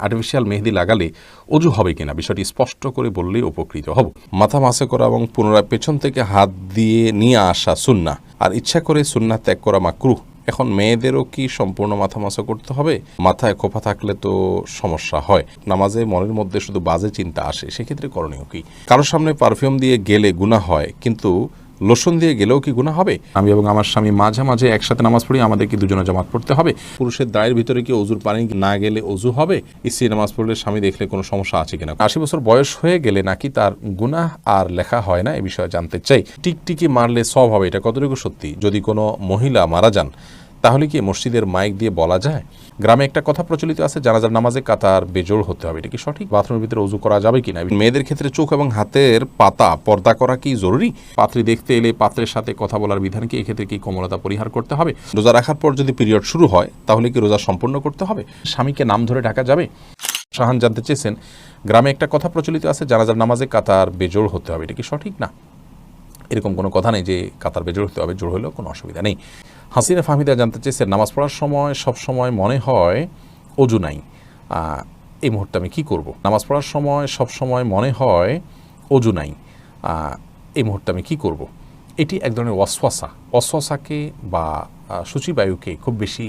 Artificial মেহেদি লাগালে অজু হবে কিনা বিষয়টি স্পষ্ট করে বললেই উপকৃত হব। মাথা মাসে করা এবং পুনরায় পেছন থেকে হাত দিয়ে নিয়ে আসা সুন্নাহ আর ইচ্ছা করে সুন্নাহ ত্যাগ করা মাকরুহ। এখন মেয়েদেরও কি সম্পূর্ণ মাথা মাসা করতে হবে? মাথায় খোপা থাকলে তো সমস্যা হয়, নামাজে মনের মধ্যে শুধু বাজে চিন্তা আসে, সেক্ষেত্রে করণীয় কি? কারোর সামনে পারফিউম দিয়ে গেলে গুনাহ হয়, কিন্তু লোশন দিয়ে গেলেও কি গুনাহ হবে? আমি এবং আমার স্বামী মাঝে মাঝে একসাথে নামাজ পড়ি, আমাদের কি দুজনে জামাত পড়তে হবে? পুরুষের দায়ের ভিতরে কি অজুর পানি না গেলে অজু হবে? স্ত্রী নামাজ পড়লে স্বামী দেখলে কোনো সমস্যা আছে কিনা? 80 বছর বয়স হয়ে গেলে নাকি তার গুনাহ আর লেখা হয় না, এ বিষয়ে জানতে চাই। টিকটিকি মারলে সওয়াব হবে, এটা কতটুকু সত্যি? যদি কোনো মহিলা মারা যান তাহলে কি মসজিদের মাইক দিয়ে বলা যায়? গ্রামে একটা কথা প্রচলিত আছে, জানাজার নামাজে কাতার বেজোড় হতে হবে, এটা কি সঠিক? বাথরুমের ভিতরে ওযু করা যাবে কিনা? মেয়েদের ক্ষেত্রে চোখ এবং হাতের পাতা পর্দা করা কি জরুরি? পাত্রী দেখতে এলে পাত্রের সাথে কথা বলার বিধান কি? এক্ষেত্রে কি কোমলতা পরিহার করতে হবে? রোজা রাখার পর যদি পিরিয়ড শুরু হয় তাহলে কি রোজা সম্পূর্ণ করতে হবে? স্বামীকে নাম ধরে ডাকা যাবে? শাহান জানতে চেয়েছেন, গ্রামে একটা কথা প্রচলিত আছে, জানাজার নামাজে কাতার বেজোড় হতে হবে, এটা কি সঠিক? না, এরকম কোনো কথা নেই যে কাতার বেজোড় হতে হবে, জোড় হলেও কোনো অসুবিধা নেই। হাসিনা ফাহমিদা জানতে চেয়েছেন, নামাজ পড়ার সময় সব সময় মনে হয় অজু নাই, এই মুহূর্তে আমি কি করব? নামাজ পড়ার সময় সব সময় মনে হয় অজু নাই, এই মুহূর্তে আমি কি করব? এটি এক ধরনের ওয়াসওয়াসাকে বা সূচিবায়ুকে খুব বেশি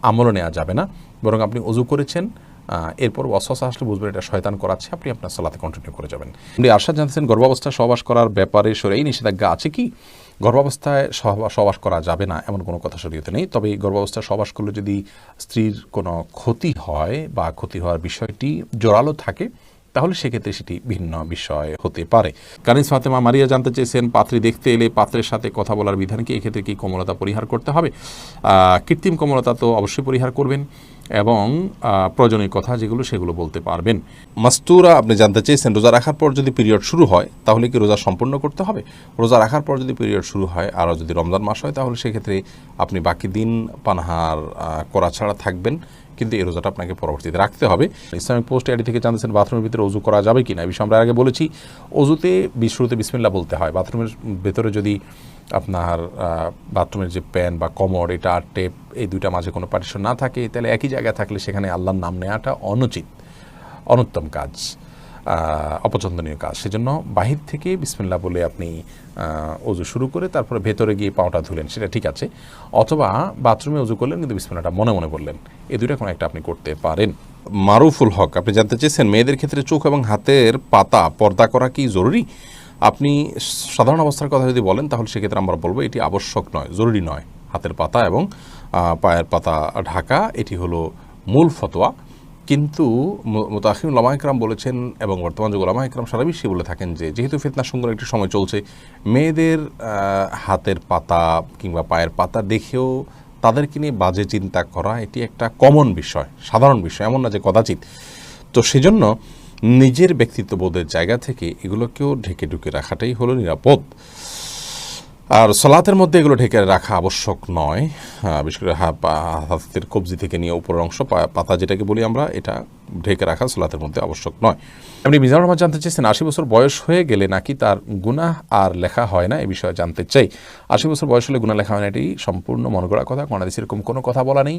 আমলে নেওয়া যাবে না, বরং আপনি অজু করেছেন, এরপর ওয়াসওয়াসা আসলে বুঝবেন এটা শয়তান করাচ্ছে, আপনি আপনার সালাতে কন্টিনিউ করে যাবেন। আপনি আরশাদ জানতেছেন, গর্ভাবস্থায় সহবাস করার ব্যাপারে শরীয়তে নিষেধাজ্ঞা আছে কি? গর্ভাবস্থায় সহবাস করা যাবে না এমন কোনো কথা শরীয়তে নেই, তবে গর্ভাবস্থায় সহবাস করলে যদি স্ত্রীর কোনো ক্ষতি হয় বা ক্ষতি হওয়ার বিষয়টি জোরালো থাকে তাহলে সেক্ষেত্রে সেটি ভিন্ন বিষয় হতে পারে। কানিস ফাতেমা মারিয়া জানতে চেয়েছেন, পাত্রী দেখতে এলে পাত্রের সাথে কথা বলার বিধান কি? এক্ষেত্রে কি কোমলতা পরিহার করতে হবে? কৃত্রিম কোমলতা তো অবশ্যই পরিহার করবেন এবং প্রয়োজনীয় কথা যেগুলো সেগুলো বলতে পারবেন। মাস্তুরা আপনি জানতে চেয়েছেন, রোজা রাখার পর যদি পিরিয়ড শুরু হয় তাহলে কি রোজা সম্পূর্ণ করতে হবে? রোজা রাখার পর যদি পিরিয়ড শুরু হয় আর যদি রমজান মাস হয় তাহলে সেক্ষেত্রে আপনি বাকি দিন পানাহার করা ছাড়া থাকবেন, কিন্তু এই রোজাটা আপনাকে পরবর্তীতে রাখতে হবে। ইসলামিক পোস্ট আইডি থেকে জানতেছেন, বাথরুমের ভিতরে অজু করা যাবে কিনা? এই বিষয়ে আমরা আগে বলেছি, অজুতে শুরুতে বিসমিল্লাহ বলতে হয়। বাথরুমের ভেতরে যদি আপনার বাথরুমের যে প্যান বা কমোড এটা আর টেপ এই দুইটা মাঝে কোনো পার্টিশন না থাকে তাহলে একই জায়গায় থাকলে সেখানে আল্লাহর নাম নেওয়াটা অনুচিত, অনুত্তম কাজ, অপছন্দনীয় কাজ। সেজন্য বাহির থেকে বিসমিল্লাহ বলে আপনি অজু শুরু করে তারপরে ভেতরে গিয়ে পাওটা ধুলেন, সেটা ঠিক আছে। অথবা বাথরুমে অজু করলেন কিন্তু বিসমিল্লাহটা মনে মনে বললেন, এই দুইটা কোনো একটা আপনি করতে পারেন। মারুফুল হক আপনি জানতে চেয়েছেন, মেয়েদের ক্ষেত্রে চোখ এবং হাতের পাতা পর্দা করা কি জরুরি? আপনি সাধারণ অবস্থার কথা যদি বলেন তাহলে সেক্ষেত্রে আমরা বলবো এটি আবশ্যক নয়, জরুরি নয়। হাতের পাতা এবং পায়ের পাতা ঢাকা এটি হলো মূল ফতোয়া, কিন্তু মুতাআখিরিন উলামা ইকরাম বলেছেন এবং বর্তমান যুগে উলামা ইকরাম সারা বিশ্বে বলে থাকেন যে যেহেতু ফিতনা সুন্দর একটি সময় চলছে, মেয়েদের হাতের পাতা কিংবা পায়ের পাতা দেখেও তাদেরকে নিয়ে বাজে চিন্তা করা এটি একটা কমন বিষয়, সাধারণ বিষয়, এমন না যে কদাচিৎ। তো সেজন্য নিজের ব্যক্তিত্ববোধের জায়গা থেকে এগুলোকেও ঢেকে ঢুকে রাখাটাই হলো নিরাপদ। আর সালাতের মধ্যে এগুলো ঢেকে রাখা আবশ্যক নয়, বিশেষ করে হাতের কবজি থেকে নিয়ে উপরের অংশ পাতা যেটাকে বলি আমরা, এটা ঢেকে রাখা সালাতের মধ্যে আবশ্যক নয়। আপনি মিজানুর রহমান জানতে চেয়েছেন, 80 বছর বয়স হয়ে গেলে নাকি তার গুনাহ আর লেখা হয় না, এই বিষয়ে জানতে চাই। 80 বছর বয়স হলে গুনাহ লেখা হয় না, এটি সম্পূর্ণ মনে করা কথা। কোন হাদিসে এরকম কোনো কথা বলা নেই,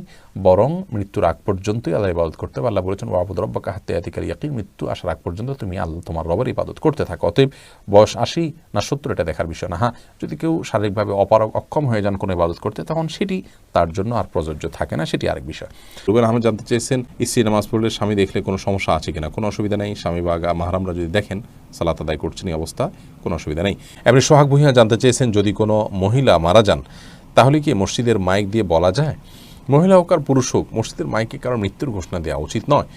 বরং মৃত্যুর আগ পর্যন্তই আল্লাহর ইবাদত করতে হবে। আল্লাহ বলেছেন, ওয়াবুদ রাব্বাকা হাত্তা ইয়াতিয়াকাল ইয়াকিন, মৃত্যু আসার আগ পর্যন্ত তুমি আল্লাহ তোমার রবের ইবাদত করতে থাকো। অতএব বয়স 80 না 70 এটা দেখার বিষয় না। হ্যাঁ, যদি কেউ শারীরিকভাবে অক্ষম হয়ে যান কোনো ইবাদত করতে, তখন সেটি তার জন্য আর প্রযোজ্য থাকে না, সেটি আরেক বিষয়। রুবেন আহমেদ জানতে চেয়েছেন, স্ত্রী নামাজ পড়লে স্বামী দেখলে কোনো সমস্যা আছে কিনা? কোনো অসুবিধা নেই, স্বামী বা মাহরামরা যদি দেখেন সালাত আদায় করছেন এই অবস্থা, কোনো অসুবিধা নেই। এমনি সোহাগ ভূঁইয়া জানতে চেয়েছেন, যদি কোনো মহিলা মারা যান তাহলে কি মসজিদের মাইক দিয়ে বলা যায়? মহিলা হোক আর পুরুষ হোক, মসজিদের মাইকে কারণ মৃত্যুর ঘোষণা দেওয়া উচিত নয়,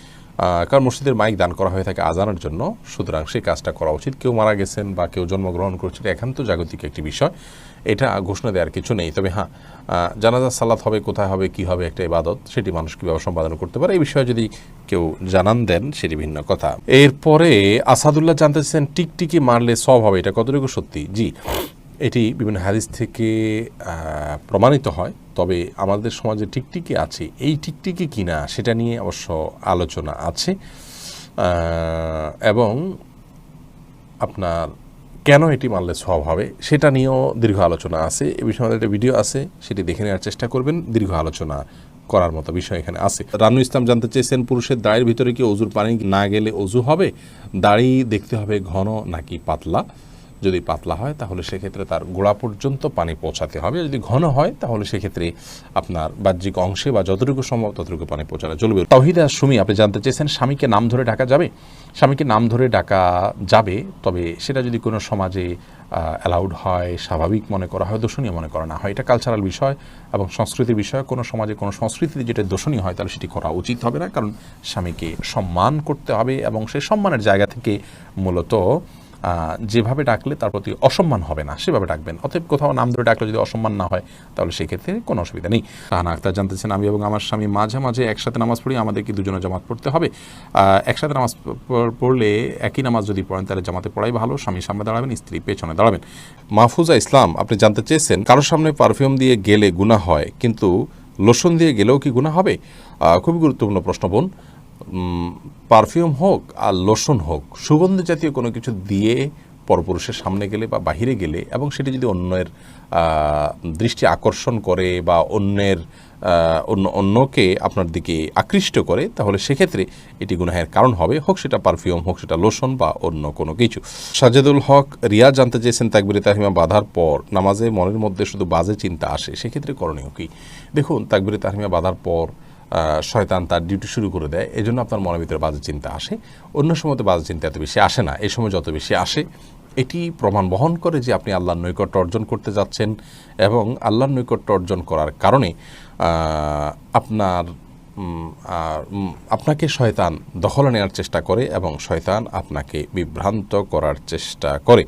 কারণ মসজিদের মাইক দান করা হয়ে থাকে আজানের জন্য, সুতরাং সেই কাজটা করা উচিত। কেউ মারা গেছেন বা কেউ জন্মগ্রহণ করছেন, একান্ত জাগতিক একটি বিষয়, এটা ঘোষণা দেওয়ার কিছু নেই। তবে হ্যাঁ, জানাজার সালাত হবে, কোথায় হবে, কী হবে, একটা ইবাদত, সেটি মানুষ কীভাবে সম্পাদন করতে পারে এই বিষয়ে যদি কেউ জানান দেন সেটি ভিন্ন কথা। এরপরে আসাদুল্লাহ জানতে চাচ্ছেন, টিকটিকি মারলে সওয়াব হবে, এটা কতটুকু সত্যি? জি, এটি বিভিন্ন হাদিস থেকে প্রমাণিত হয়, তবে আমাদের সমাজে টিকটিকি আছে, এই টিকটিকি কিনা সেটা নিয়ে অবশ্য আলোচনা আছে, এবং আপনার কেন এটি মারলে সওয়াব হবে সেটা নিয়েও দীর্ঘ আলোচনা আছে। এ বিষয়ে আমাদের একটা ভিডিও আছে, সেটি দেখে নেওয়ার চেষ্টা করবেন, দীর্ঘ আলোচনা করার মতো বিষয় এখানে আছে। রানু ইসলাম জানতে চেয়েছেন, পুরুষের দাড়ির ভিতরে কি অজুর পানি না গেলে অজু হবে? দাড়ি দেখতে হবে ঘন নাকি পাতলা। যদি পাতলা হয় তাহলে সেক্ষেত্রে তার গোড়া পর্যন্ত পানি পৌঁছাতে হবে। যদি ঘন হয় তাহলে সেক্ষেত্রে আপনার বাহ্যিক অংশে বা যতটুকু সম্ভব ততটুকু পানি পৌঁছানো চলবে। তাওহিদা সুমি আপনি জানতে চেয়েছেন, স্বামীকে নাম ধরে ডাকা যাবে? স্বামীকে নাম ধরে ডাকা যাবে, তবে সেটা যদি কোনো সমাজে অ্যালাউড হয়, স্বাভাবিক মনে করা হয়, দোষণীয় মনে করা না হয়। এটা কালচারাল বিষয় এবং সংস্কৃতির বিষয়। কোনো সমাজে কোনো সংস্কৃতিতে যেটা দোষণীয় হয় তাহলে সেটি করা উচিত হবে না, কারণ স্বামীকে সম্মান করতে হবে এবং সেই সম্মানের জায়গা থেকে মূলত যেভাবে ডাকলে তার প্রতি অসম্মান হবে না সেভাবে ডাকবেন। অতএব কোথাও নাম ধরে ডাকলে যদি অসম্মান না হয় তাহলে সেক্ষেত্রে কোনো অসুবিধা নেই। শাহানা আক্তার জানতেছেন, আমি এবং আমার স্বামী মাঝে মাঝে একসাথে নামাজ পড়ি, আমাদের কি দুজনে জামাত পড়তে হবে? একসাথে নামাজ পড়লে একই নামাজ যদি পড়েন তাহলে জামাতে পড়াই ভালো। স্বামী সামনে দাঁড়াবেন, স্ত্রী পেছনে দাঁড়াবেন। মাহফুজা ইসলাম আপনি জানতে চেয়েছেন, কারোর সামনে পারফিউম দিয়ে গেলে গুনাহ হয়, কিন্তু লোশন দিয়ে গেলেও কি গুনাহ হবে? খুবই গুরুত্বপূর্ণ প্রশ্ন বোন। পারফিউম হোক আর লোশন হোক, সুগন্ধি জাতীয় কোনো কিছু দিয়ে পরপুরুষের সামনে গেলে বা বাহিরে গেলে, এবং সেটি যদি অন্যের দৃষ্টি আকর্ষণ করে বা অন্যকে আপনার দিকে আকৃষ্ট করে, তাহলে সেক্ষেত্রে এটি গুনাহের কারণ হবে, হোক সেটা পারফিউম, হোক সেটা লোশন বা অন্য কোনো কিছু। সাজেদুল হক রিয়া জানতে চেয়েছেন, তাকবীরে তাহরিমা বাঁধার পর নামাজে মনের মধ্যে শুধু বাজে চিন্তা আসে, সেক্ষেত্রে করণীয় কি? দেখুন, তাকবীরে তাহরিমা বাঁধার পর শয়তান তার ডিউটি শুরু করে দেয়, এই জন্য আপনার মনের ভিতরে বাজে চিন্তা আসে। অন্য সময় তো বাজে চিন্তা এত বেশি আসে না, এই সময় যত বেশি আসে এটি প্রমাণ বহন করে যে আপনি আল্লাহর নৈকট্য অর্জন করতে যাচ্ছেন, এবং আল্লাহর নৈকট্য অর্জন করার কারণে আপনাকে শয়তান দখলে নেওয়ার চেষ্টা করে এবং শয়তান আপনাকে বিভ্রান্ত করার চেষ্টা করে।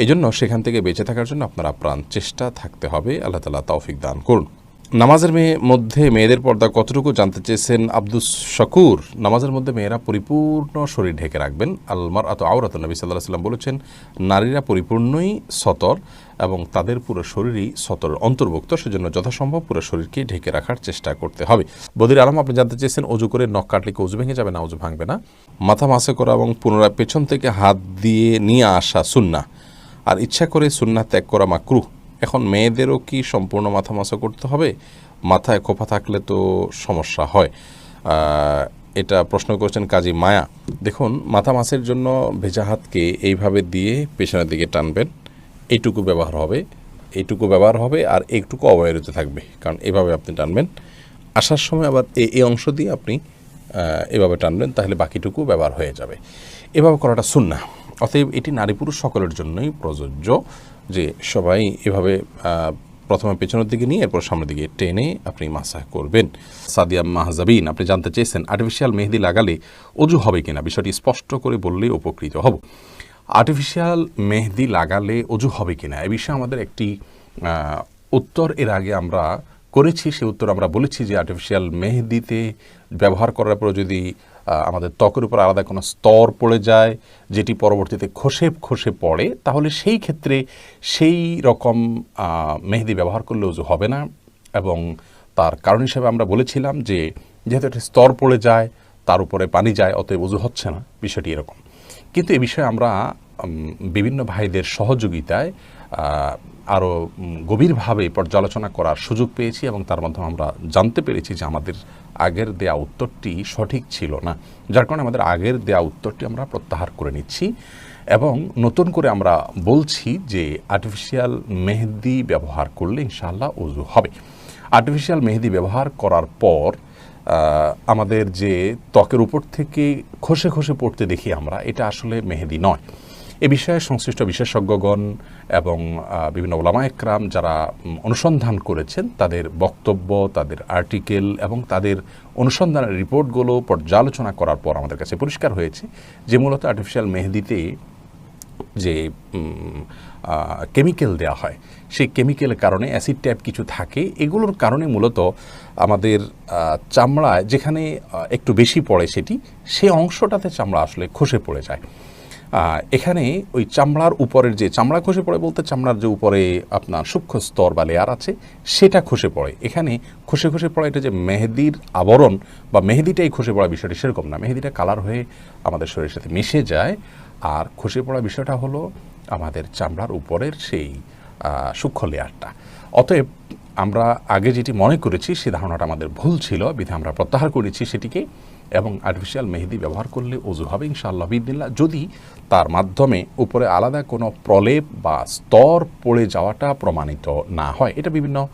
এই জন্য সেখান থেকে বেঁচে থাকার জন্য আপনার আপ্রাণ চেষ্টা থাকতে হবে। আল্লাহ তাআলা তৌফিক দান করুন। নামাজের মধ্যে মেয়েদের পর্দা কতটুকু জানতে চেয়েছেন আব্দুস শাকুর। নামাজের মধ্যে মেয়েরা পরিপূর্ণ শরীর ঢেকে রাখবেন। আলমার আত আওরাতুন, নবী সাল্লাল্লাহু আলাইহি ওয়াসাল্লাম বলেছেন, নারীরা পরিপূর্ণই সতর এবং তাদের পুরো শরীরই সতরের অন্তর্ভুক্ত, সেজন্য যথাসম্ভব পুরো শরীরকে ঢেকে রাখার চেষ্টা করতে হবে। বদির আলম আপনি জানতে চেয়েছেন, অজু করে নখ কাটলে কি অজু ভেঙে যাবে? না, অজু ভাঙবে না। মাথা মাসে করা এবং পুনরায় পেছন থেকে হাত দিয়ে নিয়ে আসা সুন্নাহ, আর ইচ্ছা করে সুন্নাহ ত্যাগ করা মাকরুহ। এখন মেয়েদেরও কি সম্পূর্ণ মাথা মাসা করতে হবে? মাথায় খোপা থাকলে তো সমস্যা হয়। এটা প্রশ্ন করেছেন কাজী মায়া। দেখুন, মাথা মাসের জন্য ভেজা হাতকে এইভাবে দিয়ে পেছনের দিকে টানবেন, এইটুকু ব্যবহার হবে আর এইটুকু অবহেলিত থাকবে, কারণ এভাবে আপনি টানবেন। আসার সময় আবার এই অংশ দিয়ে আপনি এভাবে টানবেন, তাহলে বাকিটুকু ব্যবহার হয়ে যাবে। এভাবে করাটা সুন্নাহ। অতএব এটি নারী পুরুষ সকলের জন্যই প্রযোজ্য, যে সবাই এভাবে প্রথমে পেছনের দিকে নিয়ে এরপর সামনের দিকে টেনে আপনি মাসাহ করবেন। সাদিয়া মাহজাবিন আপনি জানতে চেয়েছেন, আর্টিফিশিয়াল মেহেদি লাগালে অজু হবে কিনা? বিষয়টি স্পষ্ট করে বললেই উপকৃত হব। আর্টিফিশিয়াল মেহেদি লাগালে অজু হবে কিনা এ বিষয়ে আমাদের একটি উত্তর এর আগে আমরা করেছি। সে উত্তর আমরা বলেছি যে আর্টিফিশিয়াল মেহেদিতে ব্যবহার করার পর যদি আমাদের ত্বকের উপর আলাদা কোনো স্তর পড়ে যায়, যেটি পরবর্তীতে খসে পড়ে, তাহলে সেই ক্ষেত্রে সেই রকম মেহেদি ব্যবহার করলে অজু হবে না। এবং তার কারণ হিসেবে আমরা বলেছিলাম যে যেহেতু একটা স্তর পড়ে যায়, তার উপরে পানি যায়, অতএব অজু হচ্ছে না, বিষয়টি এরকম। কিন্তু এ বিষয়ে আমরা বিভিন্ন ভাইদের সহযোগিতায় আরও গভীরভাবে পর্যালোচনা করার সুযোগ পেয়েছি, এবং তার মাধ্যমে আমরা জানতে পেরেছি যে আমাদের আগের দেয়া উত্তরটি সঠিক ছিল না, যার কারণে আমাদের আগের দেয়া উত্তরটি আমরা প্রত্যাহার করে নিচ্ছি এবং নতুন করে আমরা বলছি যে আর্টিফিশিয়াল মেহেদি ব্যবহার করলে ইনশাআল্লাহ ওযু হবে। আর্টিফিশিয়াল মেহেদি ব্যবহার করার পর আমাদের যে ত্বকের উপর থেকে খসে পড়তে দেখি আমরা, এটা আসলে মেহেদি নয়। এ বিষয়ে সংশ্লিষ্ট বিশেষজ্ঞগণ এবং বিভিন্ন ওলামা একরাম যারা অনুসন্ধান করেছেন, তাদের বক্তব্য, তাদের আর্টিকেল এবং তাদের অনুসন্ধানের রিপোর্টগুলো পর্যালোচনা করার পর আমাদের কাছে পরিষ্কার হয়েছে যে মূলত আর্টিফিশিয়াল মেহেদিতে যে কেমিক্যাল দেওয়া হয়, সেই কেমিক্যালের কারণে অ্যাসিড টাইপ কিছু থাকে, এগুলোর কারণে মূলত আমাদের চামড়ায় যেখানে একটু বেশি পড়ে সেই অংশটাতে চামড়া আসলে খসে পড়ে যায়। এখানে ওই চামড়ার উপরের যে চামড়া খসে পড়ে বলতে চামড়ার যে উপরে আপনার সূক্ষ্ম স্তর বা লেয়ার আছে সেটা খসে পড়ে। এখানে খসে পড়ে এটা যে মেহেদির আবরণ বা মেহেদিটাই খসে পড়া বিষয়টি সেরকম না। মেহেদিটা কালার হয়ে আমাদের শরীরের সাথে মিশে যায়, আর খসে পড়া বিষয়টা হলো আমাদের চামড়ার উপরের সেই সূক্ষ্ম লেয়ারটা। অতএব আমরা আগে যেটি মনে করেছি সে ধারণাটা আমাদের ভুল ছিল, বিধে আমরা প্রত্যাহার করেছি সেটিকে, এবং আর্টিফিশিয়াল মেহেদি ব্যবহার করলে ওযু হবে ইনশাআল্লাহ বিদিনিল্লাহ, যদি তার মাধ্যমে উপরে আলাদা কোনো প্রলেপ বা স্তর পড়ে যাওয়াটা প্রমাণিত না হয়। এটা বিভিন্ন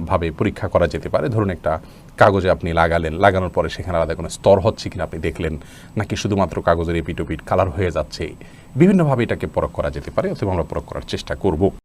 ভাবে পরীক্ষা করা যেতে পারে। ধরুন একটা কাগজে আপনি লাগালেন, লাগানোর পরে সেখানে আলাদা কোনো স্তর হচ্ছে কিনা আপনি দেখলেন, নাকি শুধুমাত্র কাগজের এপিট ওপিট কালার হয়ে যাচ্ছে, বিভিন্নভাবে এটাকে পরখ করা যেতে পারে, অথবা আমরা পরখ করার চেষ্টা করব।